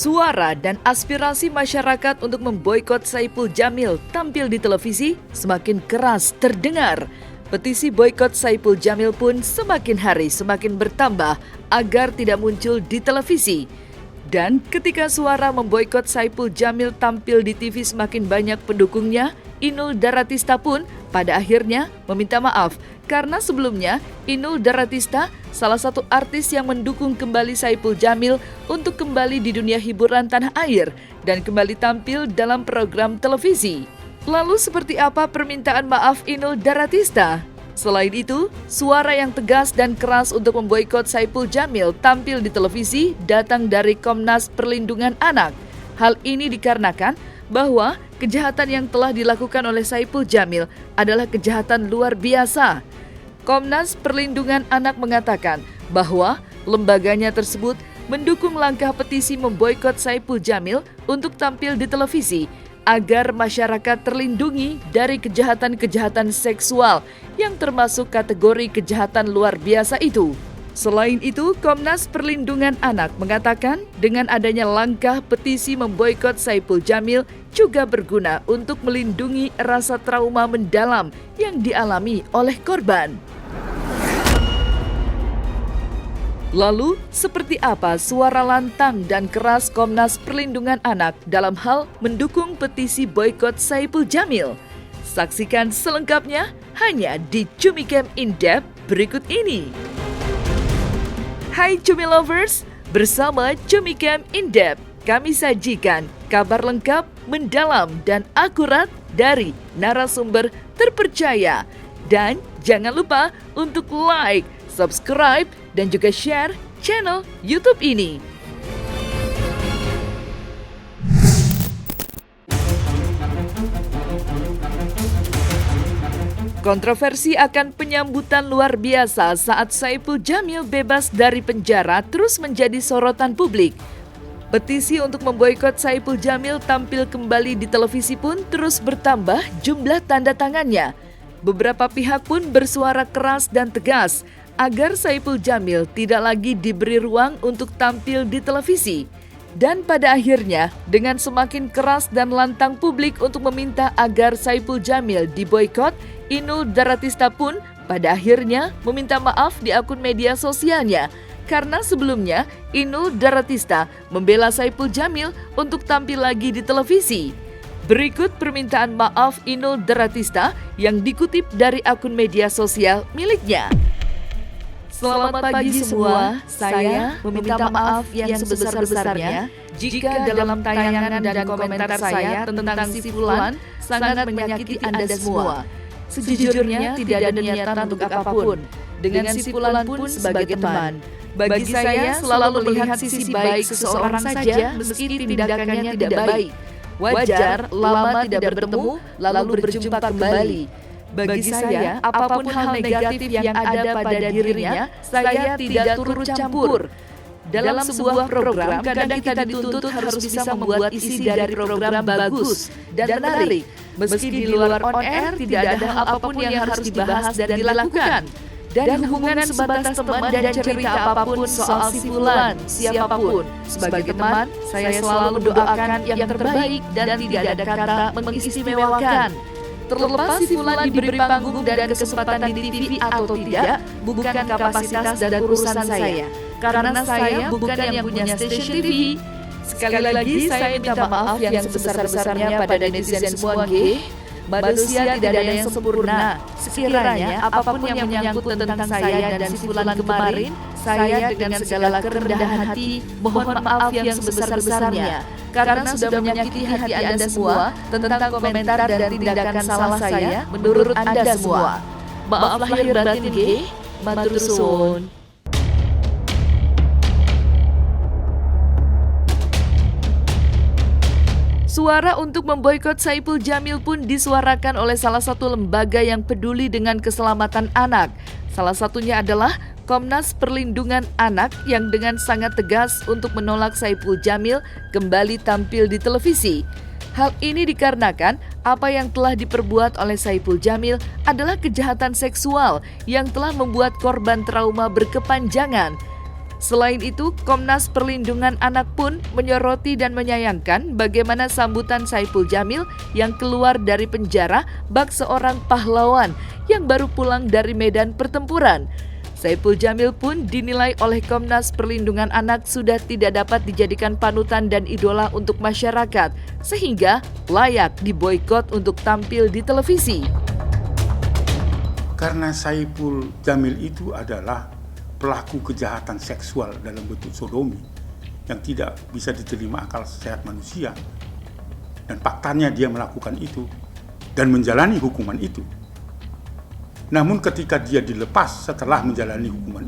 Suara dan aspirasi masyarakat untuk memboikot Saipul Jamil tampil di televisi semakin keras terdengar. Petisi boikot Saipul Jamil pun semakin hari semakin bertambah agar tidak muncul di televisi. Dan ketika suara memboikot Saipul Jamil tampil di TV semakin banyak pendukungnya, Inul Daratista pun pada akhirnya meminta maaf karena sebelumnya Inul Daratista salah satu artis yang mendukung kembali Saipul Jamil untuk kembali di dunia hiburan tanah air dan kembali tampil dalam program televisi. Lalu seperti apa permintaan maaf Inul Daratista? Selain itu, suara yang tegas dan keras untuk memboikot Saipul Jamil tampil di televisi datang dari Komnas Perlindungan Anak. Hal ini dikarenakan bahwa kejahatan yang telah dilakukan oleh Saipul Jamil adalah kejahatan luar biasa. Komnas Perlindungan Anak mengatakan bahwa lembaganya tersebut mendukung langkah petisi memboikot Saipul Jamil untuk tampil di televisi agar masyarakat terlindungi dari kejahatan-kejahatan seksual yang termasuk kategori kejahatan luar biasa itu. Selain itu, Komnas Perlindungan Anak mengatakan dengan adanya langkah petisi memboikot Saipul Jamil juga berguna untuk melindungi rasa trauma mendalam yang dialami oleh korban. Lalu, seperti apa suara lantang dan keras Komnas Perlindungan Anak dalam hal mendukung petisi boikot Saipul Jamil? Saksikan selengkapnya hanya di Cumicam In-Depth berikut ini. Hai Cumi Lovers, bersama Cumicam In-Depth kami sajikan kabar lengkap, mendalam, dan akurat dari narasumber terpercaya. Dan jangan lupa untuk like, subscribe, dan juga share channel YouTube ini. Kontroversi akan penyambutan luar biasa saat Saipul Jamil bebas dari penjara terus menjadi sorotan publik. Petisi untuk memboikot Saipul Jamil tampil kembali di televisi pun terus bertambah jumlah tanda tangannya. Beberapa pihak pun bersuara keras dan tegas agar Saipul Jamil tidak lagi diberi ruang untuk tampil di televisi. Dan pada akhirnya, dengan semakin keras dan lantang publik untuk meminta agar Saipul Jamil diboikot, Inul Daratista pun pada akhirnya meminta maaf di akun media sosialnya. Karena sebelumnya, Inul Daratista membela Saipul Jamil untuk tampil lagi di televisi. Berikut permintaan maaf Inul Daratista yang dikutip dari akun media sosial miliknya. Selamat pagi semua, saya meminta maaf yang sebesar-besarnya jika dalam tayangan dan komentar saya tentang si Fulan sangat menyakiti Anda semua. Sejujurnya tidak ada niatan untuk apapun, dengan si Fulan pun sebagai teman. Bagi saya selalu melihat sisi baik seseorang saja meski tindakannya tidak baik. Wajar lama tidak bertemu lalu berjumpa kembali. Bagi saya, apapun hal negatif yang ada pada dirinya, saya tidak turut campur. Dalam sebuah program, kadang kita dituntut harus bisa membuat isi dari program bagus dan menarik. Meski di luar on air, tidak ada hal apapun yang harus dibahas dan dilakukan. Dan hubungan sebatas teman dan cerita apapun soal si Fulan, siapapun. Sebagai teman, saya selalu mendoakan yang terbaik dan tidak ada kata mengistimewakan. Terlepas si Fulan diberi panggung dan kesempatan di TV atau tidak, bukan kapasitas dan urusan saya. Karena saya bukan yang punya stasiun TV. Sekali lagi saya minta maaf yang sebesar-besarnya pada netizen semua. Manusia tidak ada yang sempurna. Sekiranya apapun yang menyangkut tentang saya dan si Fulan kemarin, saya dengan segala kerendahan hati mohon maaf yang sebesar-besarnya. Karena sudah menyakiti hati Anda semua tentang komentar dan tindakan salah saya menurut Anda semua. Maaf lahir batin nggih, matur suwun. Suara untuk memboikot Saipul Jamil pun disuarakan oleh salah satu lembaga yang peduli dengan keselamatan anak. Salah satunya adalah Komnas Perlindungan Anak yang dengan sangat tegas untuk menolak Saipul Jamil kembali tampil di televisi. Hal ini dikarenakan apa yang telah diperbuat oleh Saipul Jamil adalah kejahatan seksual yang telah membuat korban trauma berkepanjangan. Selain itu, Komnas Perlindungan Anak pun menyoroti dan menyayangkan bagaimana sambutan Saipul Jamil yang keluar dari penjara bak seorang pahlawan yang baru pulang dari medan pertempuran. Saipul Jamil pun dinilai oleh Komnas Perlindungan Anak sudah tidak dapat dijadikan panutan dan idola untuk masyarakat, sehingga layak diboikot untuk tampil di televisi. Karena Saipul Jamil itu adalah pelaku kejahatan seksual dalam bentuk sodomi yang tidak bisa diterima akal sehat manusia, dan faktanya dia melakukan itu dan menjalani hukuman itu. Namun ketika dia dilepas setelah menjalani hukuman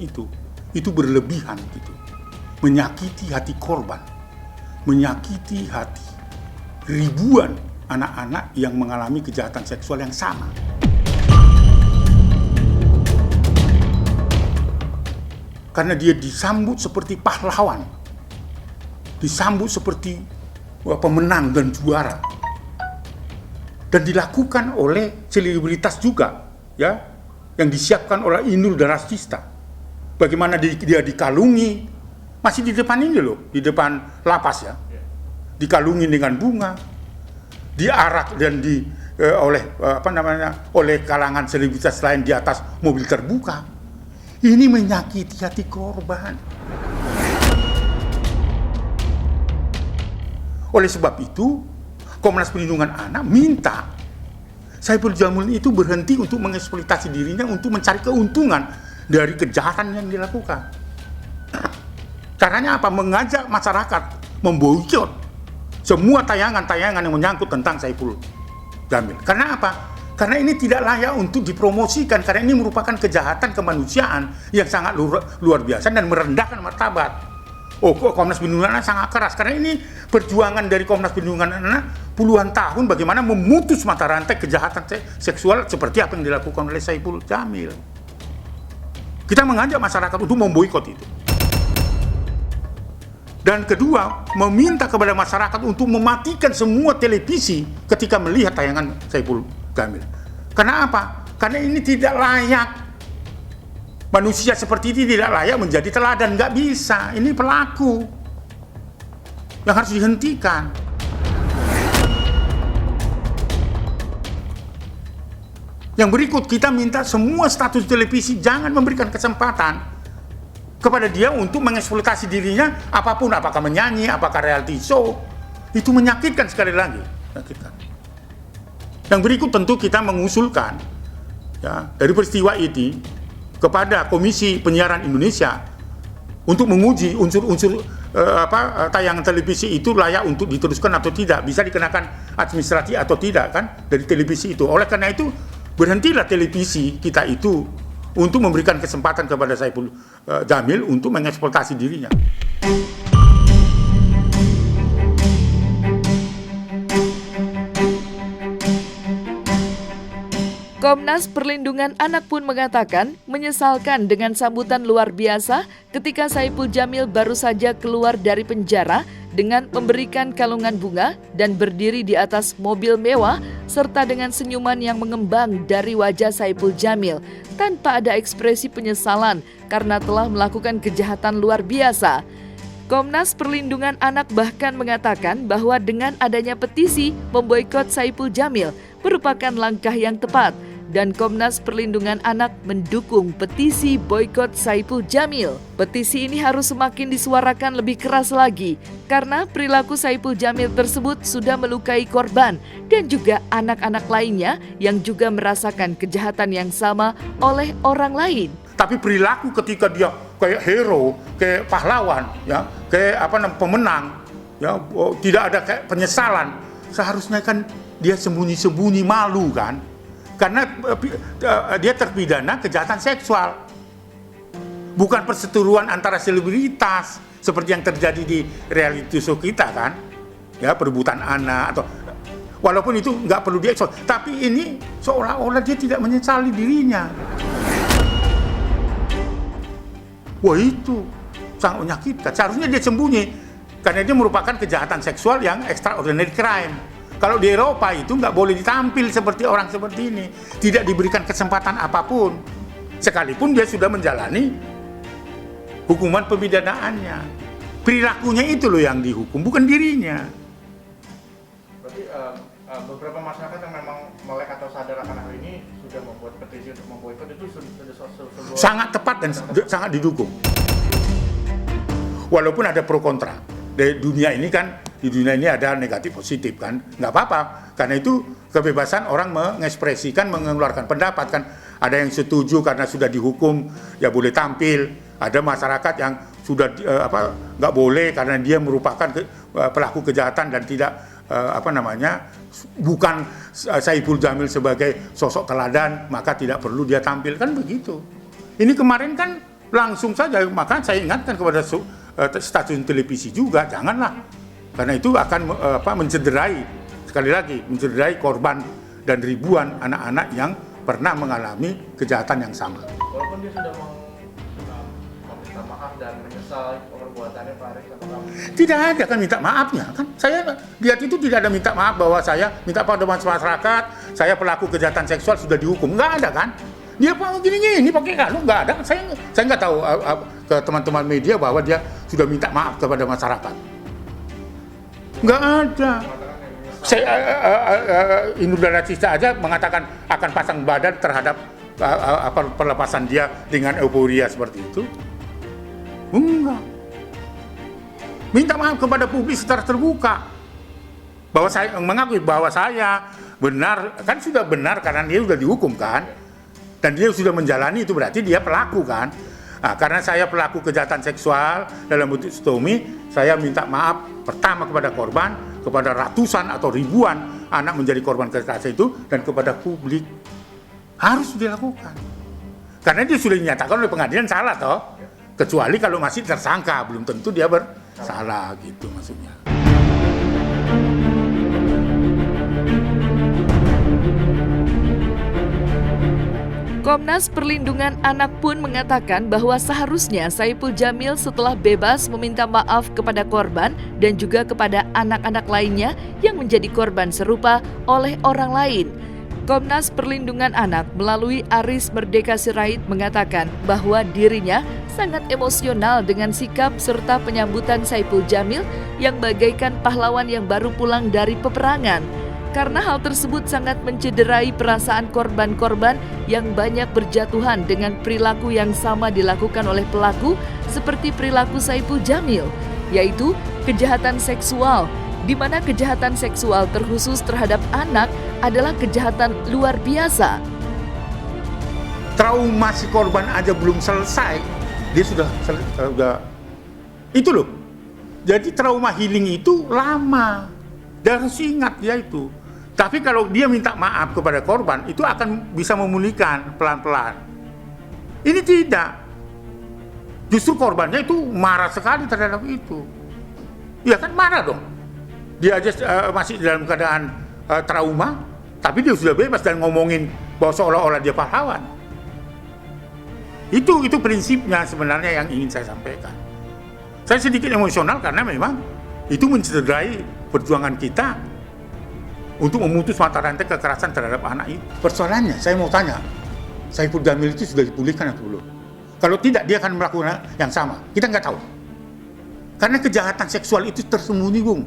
itu berlebihan gitu, menyakiti hati korban, menyakiti hati ribuan anak-anak yang mengalami kejahatan seksual yang sama. Karena dia disambut seperti pahlawan, disambut seperti pemenang dan juara, dan dilakukan oleh selebritas juga, ya, yang disiapkan oleh Inul Daratista. Bagaimana dia dikalungi, masih di depan ini loh, di depan lapas ya, dikalungi dengan bunga, diarak dan oleh kalangan selebritas lain di atas mobil terbuka. Ini menyakiti hati korban. Oleh sebab itu, Komnas Perlindungan Anak minta Saipul Jamil itu berhenti untuk mengeksploitasi dirinya untuk mencari keuntungan dari kejahatan yang dilakukan. Caranya apa? Mengajak masyarakat memboikot semua tayangan-tayangan yang menyangkut tentang Saipul Jamil. Karena apa? Karena ini tidak layak untuk dipromosikan, karena ini merupakan kejahatan kemanusiaan yang sangat luar biasa dan merendahkan martabat. Komnas Perlindungan Anak sangat keras, karena ini perjuangan dari Komnas Perlindungan Anak puluhan tahun bagaimana memutus mata rantai kejahatan seksual seperti apa yang dilakukan oleh Saipul Jamil. Kita mengajak masyarakat untuk memboikot itu. Dan kedua, meminta kepada masyarakat untuk mematikan semua televisi ketika melihat tayangan Saipul Jamil. Karena apa? Karena ini tidak layak. Manusia seperti ini tidak layak menjadi teladan. Nggak bisa. Ini pelaku yang harus dihentikan. Yang berikut, kita minta semua status televisi jangan memberikan kesempatan kepada dia untuk mengeksploitasi dirinya apapun, apakah menyanyi, apakah reality show. Itu menyakitkan sekali lagi. Menyakitkan. Yang berikut tentu kita mengusulkan ya, dari peristiwa ini kepada Komisi Penyiaran Indonesia untuk menguji unsur-unsur tayangan televisi itu layak untuk diteruskan atau tidak, bisa dikenakan administrasi atau tidak kan dari televisi itu. Oleh karena itu berhentilah televisi kita itu untuk memberikan kesempatan kepada Saipul Jamil untuk mengeksploitasi dirinya. Komnas Perlindungan Anak pun mengatakan menyesalkan dengan sambutan luar biasa ketika Saipul Jamil baru saja keluar dari penjara dengan memberikan kalungan bunga dan berdiri di atas mobil mewah serta dengan senyuman yang mengembang dari wajah Saipul Jamil tanpa ada ekspresi penyesalan karena telah melakukan kejahatan luar biasa. Komnas Perlindungan Anak bahkan mengatakan bahwa dengan adanya petisi memboikot Saipul Jamil merupakan langkah yang tepat. Dan Komnas Perlindungan Anak mendukung petisi boikot Saipul Jamil. Petisi ini harus semakin disuarakan lebih keras lagi karena perilaku Saipul Jamil tersebut sudah melukai korban dan juga anak-anak lainnya yang juga merasakan kejahatan yang sama oleh orang lain. Tapi perilaku ketika dia kayak hero, kayak pahlawan, ya, kayak pemenang, ya, tidak ada kayak penyesalan. Seharusnya kan dia sembunyi-sembunyi malu kan. Karena dia terpidana kejahatan seksual. Bukan perseteruan antara selebritas seperti yang terjadi di reality show kita kan. Ya, perebutan anak atau walaupun itu nggak perlu diekspos, tapi ini seolah-olah dia tidak menyesali dirinya. Wah, itu sangat menyakitkan. Seharusnya dia sembunyi karena dia merupakan kejahatan seksual yang extraordinary crime. Kalau di Eropa itu nggak boleh ditampil seperti orang seperti ini. Tidak diberikan kesempatan apapun. Sekalipun dia sudah menjalani hukuman pemidanaannya. Perilakunya itu loh yang dihukum, bukan dirinya. Berarti beberapa masyarakat yang memang melek atau sadar akan hal ini sudah membuat petisi untuk memboikot, itu sudah sebuah Sangat tepat dan sangat didukung. Walaupun ada pro kontra. Di dunia ini ada negatif positif kan, nggak apa-apa. Karena itu kebebasan orang mengekspresikan, mengeluarkan pendapat kan. Ada yang setuju karena sudah dihukum ya boleh tampil. Ada masyarakat yang sudah nggak boleh karena dia merupakan pelaku kejahatan dan tidak bukan Saipul Jamil sebagai sosok teladan, maka tidak perlu dia tampil, kan begitu. Ini kemarin kan langsung saja, maka saya ingatkan kepada stasiun televisi juga, janganlah, karena itu akan mencederai, sekali lagi mencederai korban dan ribuan anak-anak yang pernah mengalami kejahatan yang sama. Walaupun dia sudah meminta maaf dan menyesal perbuatannya, Pak Aris, apakah Tidak ada kan minta maafnya kan. Saya lihat itu tidak ada minta maaf bahwa saya minta pada masyarakat, saya pelaku kejahatan seksual sudah dihukum, nggak ada kan. Dia gini pakai kalung, nggak ada. Saya nggak tahu ke teman-teman media bahwa dia sudah minta maaf kepada masyarakat. Nggak ada. Saya Inul Daratista aja mengatakan akan pasang badan terhadap perlepasan dia dengan euforia seperti itu. Enggak. Minta maaf kepada publik secara terbuka bahwa saya mengakui bahwa saya benar, kan sudah benar karena dia sudah dihukum kan, dan dia sudah menjalani, itu berarti dia pelaku kan. Nah, karena saya pelaku kejahatan seksual dalam bentuk sodomi, saya minta maaf pertama kepada korban, kepada ratusan atau ribuan anak menjadi korban kekerasan itu, dan kepada publik. Harus dilakukan karena dia sudah dinyatakan oleh pengadilan salah toh, kecuali kalau masih tersangka, belum tentu dia bersalah gitu maksudnya. Komnas Perlindungan Anak pun mengatakan bahwa seharusnya Saipul Jamil setelah bebas meminta maaf kepada korban dan juga kepada anak-anak lainnya yang menjadi korban serupa oleh orang lain. Komnas Perlindungan Anak melalui Aris Merdeka Sirait mengatakan bahwa dirinya sangat emosional dengan sikap serta penyambutan Saipul Jamil yang bagaikan pahlawan yang baru pulang dari peperangan. Karena hal tersebut sangat mencederai perasaan korban-korban yang banyak berjatuhan dengan perilaku yang sama dilakukan oleh pelaku seperti perilaku Saipul Jamil, yaitu kejahatan seksual, di mana kejahatan seksual terkhusus terhadap anak adalah kejahatan luar biasa. Trauma si korban aja belum selesai, dia sudah itu loh. Jadi trauma healing itu lama, dan harus ingat ya itu. Tapi kalau dia minta maaf kepada korban, itu akan bisa memulihkan pelan-pelan. Ini tidak. Justru korbannya itu marah sekali terhadap itu. Ya kan marah dong. Dia aja masih dalam keadaan trauma, tapi dia sudah bebas dan ngomongin bahwa seolah-olah dia pahlawan. Itu prinsipnya sebenarnya yang ingin saya sampaikan. Saya sedikit emosional karena memang itu mencederai perjuangan kita untuk memutus mata rantai kekerasan terhadap anak itu. Persoalannya, saya mau tanya, Saipul Jamil itu sudah dipulihkan atau belum? Kalau tidak, dia akan melakukan yang sama. Kita nggak tahu. Karena kejahatan seksual itu tersembunyi, Bung.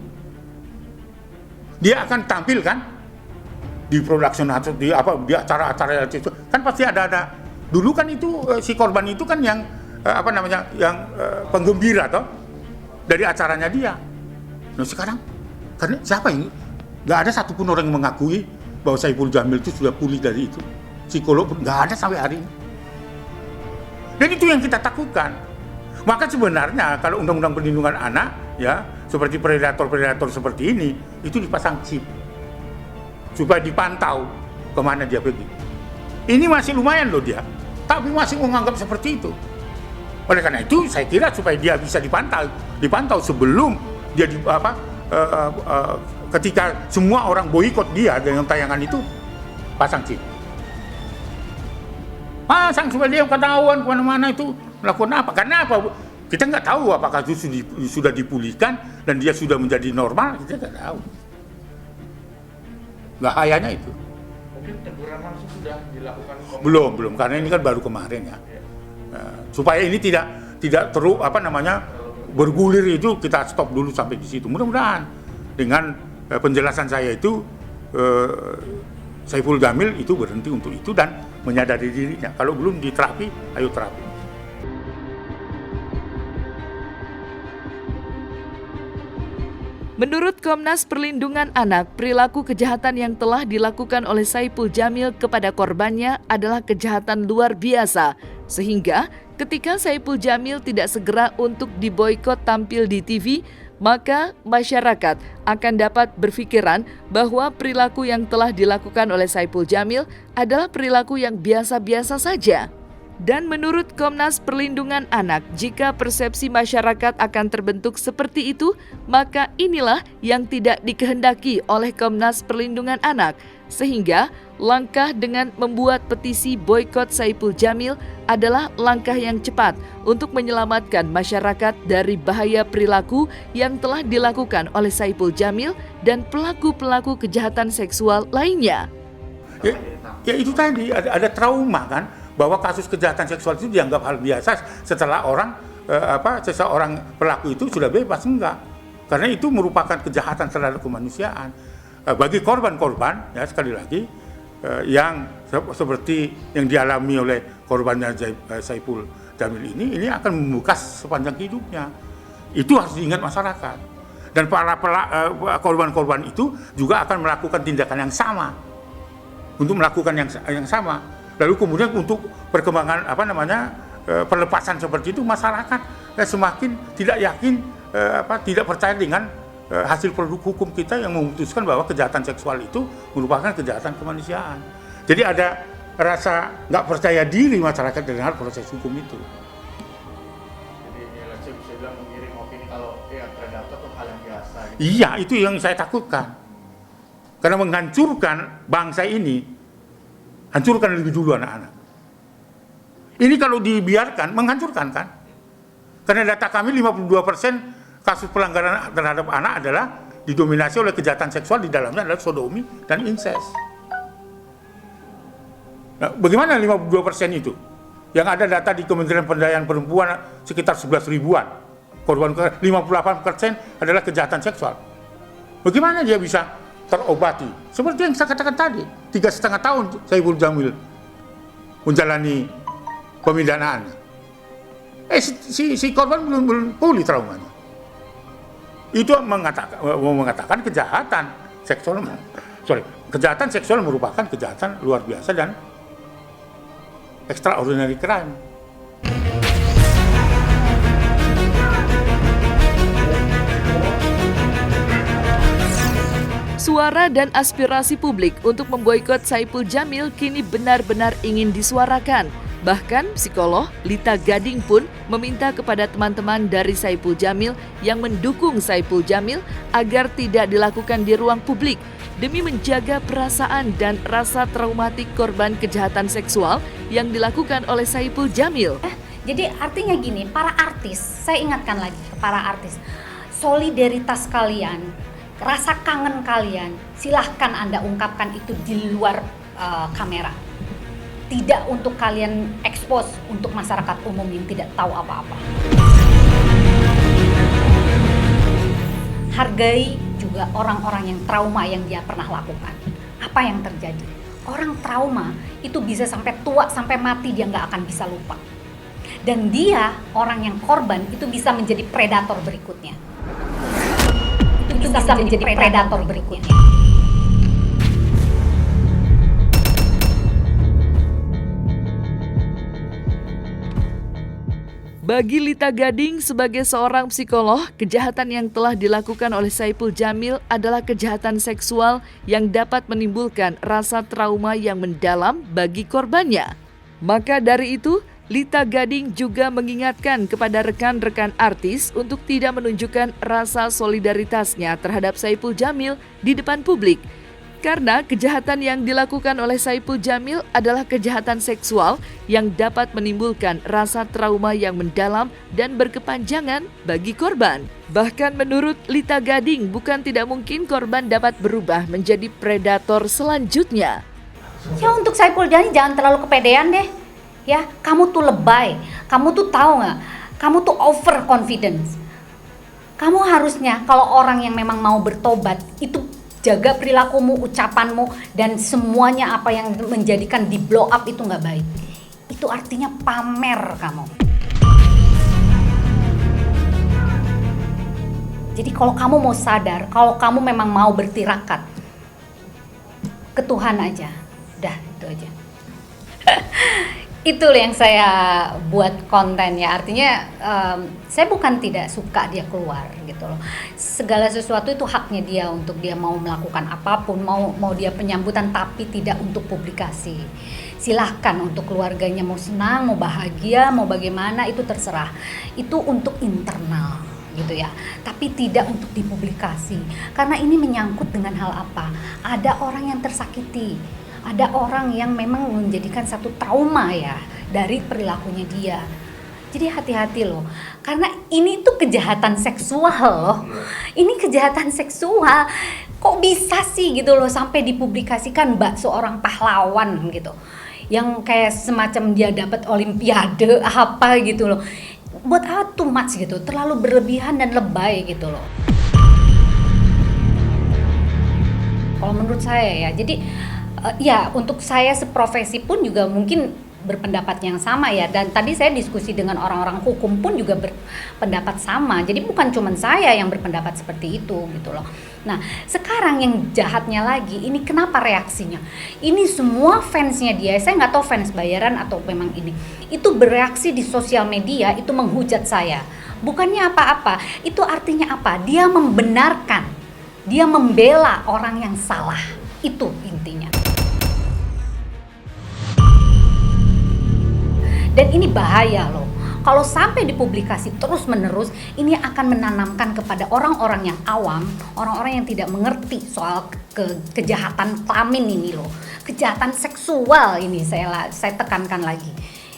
Dia akan tampil kan di production atau di acara-acara itu. Kan pasti ada. Dulu kan itu si korban itu kan yang penggembira toh dari acaranya dia. Nah sekarang, karena siapa yang nggak ada satupun orang yang mengakui bahwa Saipul Jamil itu sudah pulih dari itu. Psikolog pun nggak ada sampai hari ini. Dan itu yang kita takutkan. Maka sebenarnya kalau Undang-Undang Perlindungan Anak, ya seperti predator-predator seperti ini, itu dipasang chip supaya dipantau kemana dia pergi. Ini masih lumayan loh dia, tapi masih menganggap seperti itu. Oleh karena itu, saya kira supaya dia bisa dipantau sebelum dia ketika semua orang boikot dia dengan tayangan itu, pasang chip. Pasang supaya dia ketahuan kemana-mana itu melakukan apa. Karena apa? Kita nggak tahu apakah itu sudah dipulihkan dan dia sudah menjadi normal, kita nggak tahu. Bahayanya itu. mungkin teguran langsung sudah dilakukan? Belum, karena ini kan baru kemarin ya. Supaya ini tidak tidak bergulir itu kita stop dulu sampai di situ. Mudah-mudahan dengan penjelasan saya itu Saiful Jamil itu berhenti untuk itu dan menyadari dirinya. Kalau belum diterapi, ayo terapi. Menurut Komnas Perlindungan Anak, perilaku kejahatan yang telah dilakukan oleh Saiful Jamil kepada korbannya adalah kejahatan luar biasa. Sehingga ketika Saiful Jamil tidak segera untuk diboikot tampil di TV, maka masyarakat akan dapat berpikiran bahwa perilaku yang telah dilakukan oleh Saiful Jamil adalah perilaku yang biasa-biasa saja. Dan menurut Komnas Perlindungan Anak, jika persepsi masyarakat akan terbentuk seperti itu, maka inilah yang tidak dikehendaki oleh Komnas Perlindungan Anak. Sehingga langkah dengan membuat petisi boikot Saiful Jamil adalah langkah yang cepat untuk menyelamatkan masyarakat dari bahaya perilaku yang telah dilakukan oleh Saiful Jamil dan pelaku-pelaku kejahatan seksual lainnya. Ya itu tadi ada trauma kan, bahwa kasus kejahatan seksual itu dianggap hal biasa setelah seseorang pelaku itu sudah bebas. Enggak, karena itu merupakan kejahatan terhadap kemanusiaan. Bagi korban-korban, ya sekali lagi, yang seperti yang dialami oleh korbannya Saiful Jamil ini akan membekas sepanjang hidupnya. Itu harus diingat masyarakat. Dan para korban-korban itu juga akan melakukan tindakan yang sama, untuk melakukan yang sama. Lalu kemudian untuk perkembangan perlepasan seperti itu, masyarakat semakin tidak yakin, tidak percaya dengan hasil produk hukum kita yang memutuskan bahwa kejahatan seksual itu merupakan kejahatan kemanusiaan. Jadi ada rasa nggak percaya diri masyarakat dengan proses hukum itu. Jadi bisa bilang mengirim opini kalau predator itu hal yang biasa. Gitu. Iya, itu yang saya takutkan. Karena menghancurkan bangsa ini, hancurkan lebih dulu anak-anak. Ini kalau dibiarkan, menghancurkan kan? Karena data kami 52% kasus pelanggaran terhadap anak adalah didominasi oleh kejahatan seksual, di dalamnya adalah sodomi dan incest. Nah, bagaimana 52% itu? Yang ada data di Kementerian Pemberdayaan Perempuan sekitar 11 ribuan. Korban 58% adalah kejahatan seksual. Bagaimana dia bisa terobati? Seperti yang saya katakan tadi, 3,5 tahun Saiful Jamil menjalani pemindanaan. Si korban belum pulih traumanya. Itu mengatakan kejahatan seksual merupakan kejahatan luar biasa dan extraordinary crime. Suara dan aspirasi publik untuk memboikot Saiful Jamil kini benar-benar ingin disuarakan. Bahkan psikolog Lita Gading pun meminta kepada teman-teman dari Saiful Jamil yang mendukung Saiful Jamil agar tidak dilakukan di ruang publik demi menjaga perasaan dan rasa traumatik korban kejahatan seksual yang dilakukan oleh Saiful Jamil. Jadi artinya gini, para artis, saya ingatkan lagi ke para artis, solidaritas kalian, rasa kangen kalian, silahkan Anda ungkapkan itu di luar kamera. Tidak untuk kalian expose untuk masyarakat umum yang tidak tahu apa-apa. Hargai juga orang-orang yang trauma yang dia pernah lakukan. Apa yang terjadi? Orang trauma itu bisa sampai tua, sampai mati dia nggak akan bisa lupa. Dan dia, orang yang korban, itu bisa menjadi predator berikutnya. Itu bisa menjadi predator berikutnya. Bagi Lita Gading sebagai seorang psikolog, kejahatan yang telah dilakukan oleh Saiful Jamil adalah kejahatan seksual yang dapat menimbulkan rasa trauma yang mendalam bagi korbannya. Maka dari itu, Lita Gading juga mengingatkan kepada rekan-rekan artis untuk tidak menunjukkan rasa solidaritasnya terhadap Saiful Jamil di depan publik. Karena kejahatan yang dilakukan oleh Saiful Jamil adalah kejahatan seksual yang dapat menimbulkan rasa trauma yang mendalam dan berkepanjangan bagi korban. Bahkan menurut Lita Gading, bukan tidak mungkin korban dapat berubah menjadi predator selanjutnya. Ya untuk Saiful Jamil jangan terlalu kepedean deh. Ya, kamu tuh lebay. Kamu tuh tahu nggak? Kamu tuh over confidence. Kamu harusnya kalau orang yang memang mau bertobat itu jaga perilakumu, ucapanmu, dan semuanya apa yang menjadikan di blow up itu nggak baik. Itu artinya pamer kamu. Jadi kalau kamu mau sadar, kalau kamu memang mau bertirakat ke Tuhan aja, udah itu aja. Itu yang saya buat konten ya, artinya saya bukan tidak suka dia keluar gitu loh. Segala sesuatu itu haknya dia untuk dia mau melakukan apapun, mau dia penyambutan tapi tidak untuk publikasi. Silahkan untuk keluarganya mau senang, mau bahagia, mau bagaimana itu terserah. Itu untuk internal gitu ya, tapi tidak untuk dipublikasi. Karena ini menyangkut dengan hal apa? Ada orang yang tersakiti. Ada orang yang memang menjadikan satu trauma ya dari perilakunya dia. Jadi hati-hati loh, karena ini tuh kejahatan seksual loh. Ini kejahatan seksual. Kok bisa sih gitu loh sampai dipublikasikan Mbak seorang pahlawan gitu. Yang kayak semacam dia dapat olimpiade apa gitu loh. Buat apa too much gitu, terlalu berlebihan dan lebay gitu loh. Kalau menurut saya ya, jadi ya untuk saya seprofesi pun juga mungkin berpendapat yang sama ya, dan tadi saya diskusi dengan orang-orang hukum pun juga berpendapat sama. Jadi bukan cuma saya yang berpendapat seperti itu gitu loh. Nah sekarang yang jahatnya lagi, ini kenapa reaksinya? Ini semua fansnya dia, saya nggak tahu fans bayaran atau memang ini, itu bereaksi di sosial media, itu menghujat saya. Bukannya apa-apa, itu artinya apa? Dia membenarkan, dia membela orang yang salah, itu intinya. Dan ini bahaya loh. Kalau sampai dipublikasi terus-menerus, ini akan menanamkan kepada orang-orang yang awam, orang-orang yang tidak mengerti soal kejahatan kelamin ini loh. Kejahatan seksual ini saya tekankan lagi.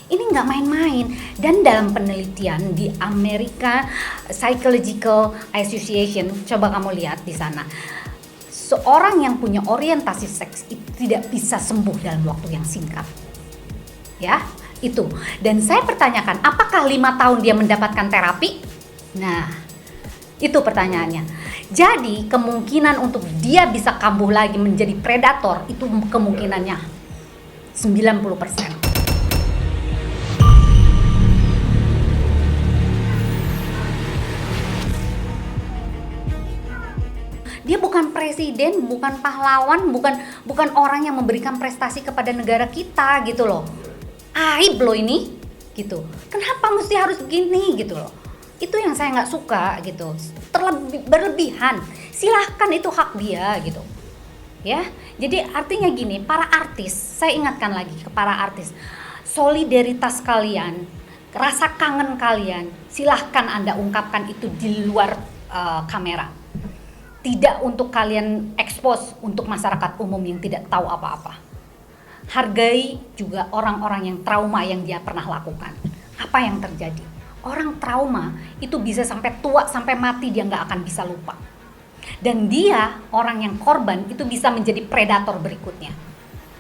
Ini nggak main-main. Dan dalam penelitian di Amerika Psychological Association, coba kamu lihat di sana. Seorang yang punya orientasi seks itu tidak bisa sembuh dalam waktu yang singkat. Ya, itu. Dan saya pertanyakan, apakah 5 tahun dia mendapatkan terapi? Nah, itu pertanyaannya. Jadi kemungkinan untuk dia bisa kambuh lagi menjadi predator itu kemungkinannya 90%. Dia bukan presiden, bukan pahlawan, bukan orang yang memberikan prestasi kepada negara kita gitu loh. Aib loh ini gitu. Kenapa mesti harus begini gitu loh. Itu yang saya nggak suka gitu. Berlebihan. Silahkan, itu hak dia gitu. Ya. Jadi artinya gini, para artis, saya ingatkan lagi ke para artis, solidaritas kalian, rasa kangen kalian, silahkan Anda ungkapkan itu di luar kamera. Tidak untuk kalian expose untuk masyarakat umum yang tidak tahu apa-apa. Hargai juga orang-orang yang trauma yang dia pernah lakukan. Apa yang terjadi? Orang trauma itu bisa sampai tua, sampai mati dia nggak akan bisa lupa. Dan dia, orang yang korban, itu bisa menjadi predator berikutnya.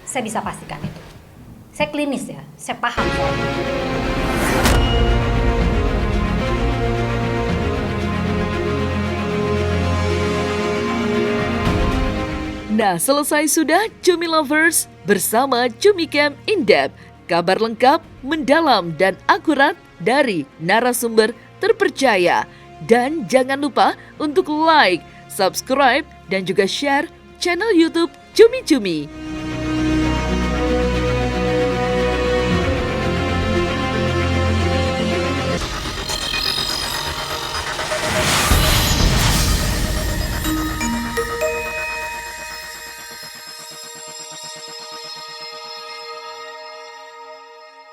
Saya bisa pastikan itu. Saya klinis ya, saya paham soal itu. Nah, selesai sudah Cumi Lovers bersama Cumi Camp In-Depth. Kabar lengkap, mendalam, dan akurat dari narasumber terpercaya. Dan jangan lupa untuk like, subscribe, dan juga share channel YouTube Cumi Cumi.